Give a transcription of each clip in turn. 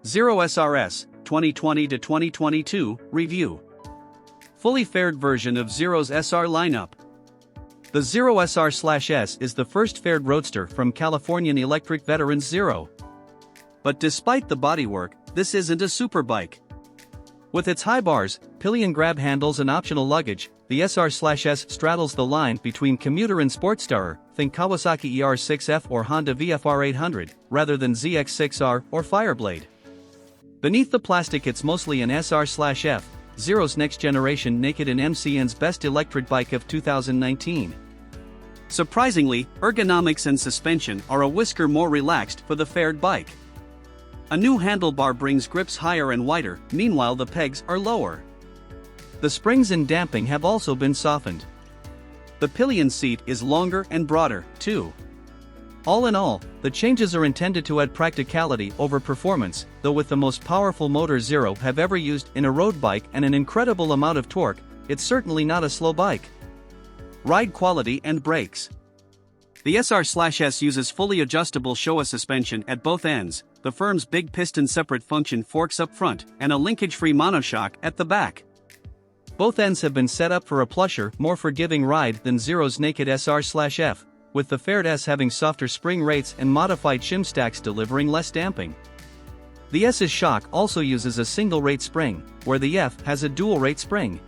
Zero SRS, 2020 to 2022, Review. Fully faired version of Zero's SR lineup. The Zero SR/S is the first faired roadster from Californian electric veterans Zero. But despite the bodywork, this isn't a superbike. With its high bars, pillion grab handles and optional luggage, the SR/S straddles the line between commuter and sportstourer, think Kawasaki ER-6f or Honda VFR800, rather than ZX6R or Fireblade. Beneath the plastic it's mostly an SR/F, Zero's next generation naked and MCN's best electric bike of 2019. Surprisingly, ergonomics and suspension are a whisker more relaxed for the faired bike. A new handlebar brings grips higher and wider, meanwhile the pegs are lower. The springs and damping have also been softened. The pillion seat is longer and broader, too. All in all, the changes are intended to add practicality over performance, though with the most powerful motor Zero have ever used in a road bike and an incredible amount of torque, it's certainly not a slow bike. Ride quality and brakes. The SR/S uses fully adjustable Showa suspension at both ends, the firm's big piston separate function forks up front, and a linkage-free monoshock at the back. Both ends have been set up for a plusher, more forgiving ride than Zero's naked SR/F, with the faired S having softer spring rates and modified shim stacks delivering less damping. The S's shock also uses a single rate spring, where the F has a dual rate spring.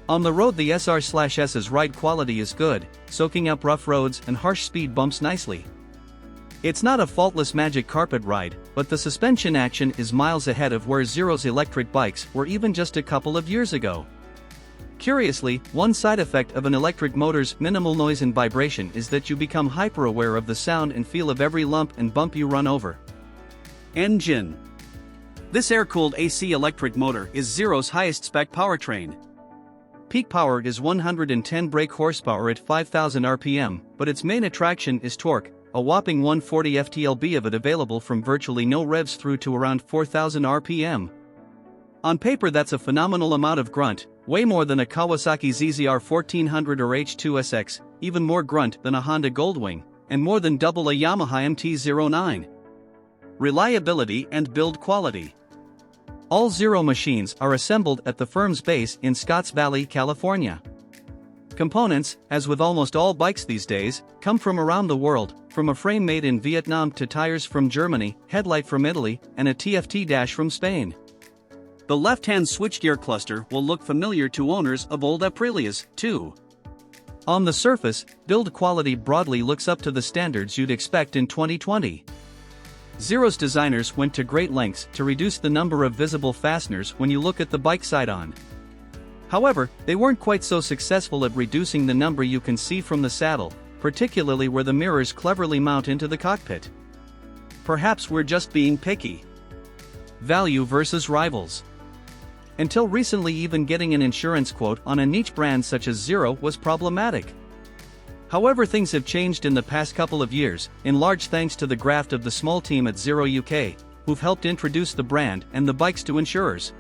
On the road the SR/S's ride quality is good, soaking up rough roads and harsh speed bumps nicely. It's not a faultless magic carpet ride, but the suspension action is miles ahead of where Zero's electric bikes were even just a couple of years ago. Curiously, one side effect of an electric motor's minimal noise and vibration is that you become hyper-aware of the sound and feel of every lump and bump you run over. Engine. This air-cooled AC electric motor is Zero's highest-spec powertrain. Peak power is 110 brake horsepower at 5,000 RPM, but its main attraction is torque, a whopping 140 FTLB of it available from virtually no revs through to around 4,000 RPM. On paper that's a phenomenal amount of grunt, way more than a Kawasaki ER-1400 or H2SX, even more grunt than a Honda Goldwing, and more than double a Yamaha MT-09. Reliability and build quality. All Zero machines are assembled at the firm's base in Scotts Valley, California. Components, as with almost all bikes these days, come from around the world, from a frame made in Vietnam to tires from Germany, headlight from Italy, and a TFT dash from Spain. The left-hand switchgear cluster will look familiar to owners of old Aprilias, too. On the surface, build quality broadly looks up to the standards you'd expect in 2020. Zero's designers went to great lengths to reduce the number of visible fasteners when you look at the bike side-on. However, they weren't quite so successful at reducing the number you can see from the saddle, particularly where the mirrors cleverly mount into the cockpit. Perhaps we're just being picky. Value versus rivals. Until recently, even getting an insurance quote on a niche brand such as Zero was problematic. However, things have changed in the past couple of years, in large thanks to the graft of the small team at Zero UK, who've helped introduce the brand and the bikes to insurers.